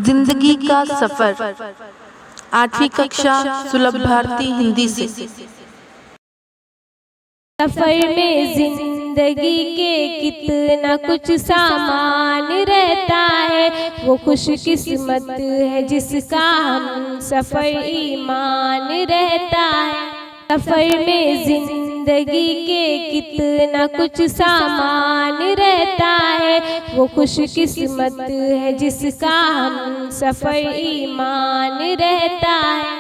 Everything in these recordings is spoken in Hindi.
जिंदगी का सफर, 8वीं कक्षा, सुलभ भारती हिंदी से। सफर में जिंदगी के कितना कुछ सामान रहता है, वो खुशकिस्मत है जिसका हम सफर ईमान रहता है। सफर में जिंदगी के कितना कुछ सामान रहता है, वो खुशकिस्मत है जिसका हम सफर ईमान रहता है।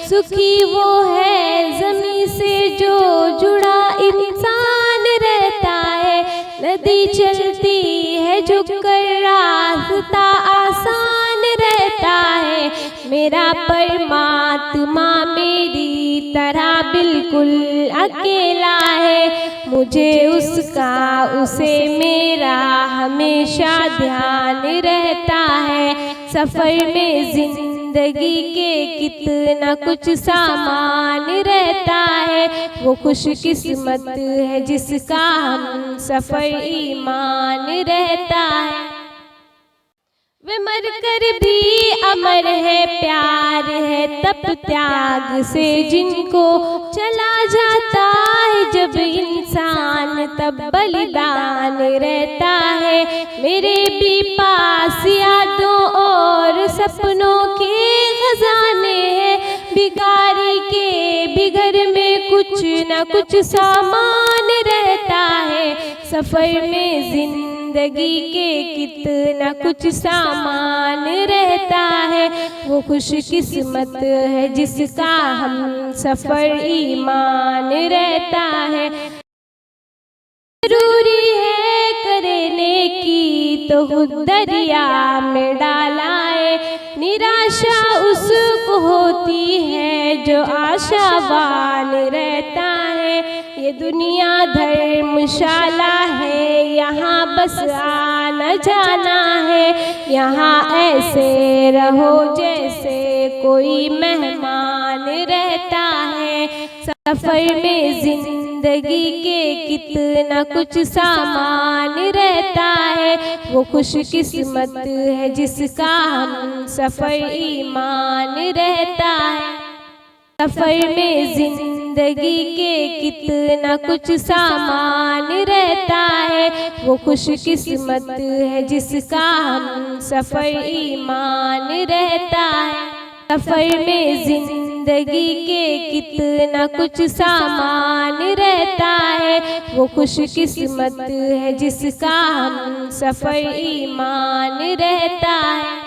सुखी वो है ज़मीं से जो जुड़ा इंसान रहता है, नदी चलती है झुककर रास्ता आसान रहता है। मेरा परमात्मा मेरी तरह बिल्कुल अकेला है, मुझे उसका उसे मेरा हमेशा ध्यान रहता है। सफ़र में जिंदगी के कितना कुछ सामान रहता है, वो खुशकिस्मत है जिसका हम सफ़र ईमान रहता है। वे मर कर भी अमर है, प्यार है तप त्याग से जिनको चला जाता है जब इंसान तब बलिदान रहता है। मेरे भी पास यादों और सपनों के खजाने हैं, भिखारी के भी घर में कुछ न कुछ सामान रहता है। सफ़र में जिंदगी के कितना कुछ सामान रहता है, वो खुशकिस्मत है जिसका हम सफ़र ईमान रहता है। जरूरी है करने की तो खुद दरिया में डालाए, निराशा उसको होती है जो आशावान रहता है। ये दुनिया धर्मशाला है, यहाँ बस आना जाना है, यहाँ ऐसे रहो जैसे कोई मेहमान रहता है। सफ़र में जिंदगी के कितना कुछ सामान रहता है, वो खुशकिस्मत है जिसका हम सफ़र ईमान रहता है। सफ़र में जिंदगी के कितना कुछ सामान रहता है, वो खुशकिस्मत है जिसका हम सफ़र ईमान रहता है। सफ़र में जिंदगी के कितना कुछ सामान रहता है, वो खुशकिस्मत है जिसका हम सफ़र ईमान रहता है।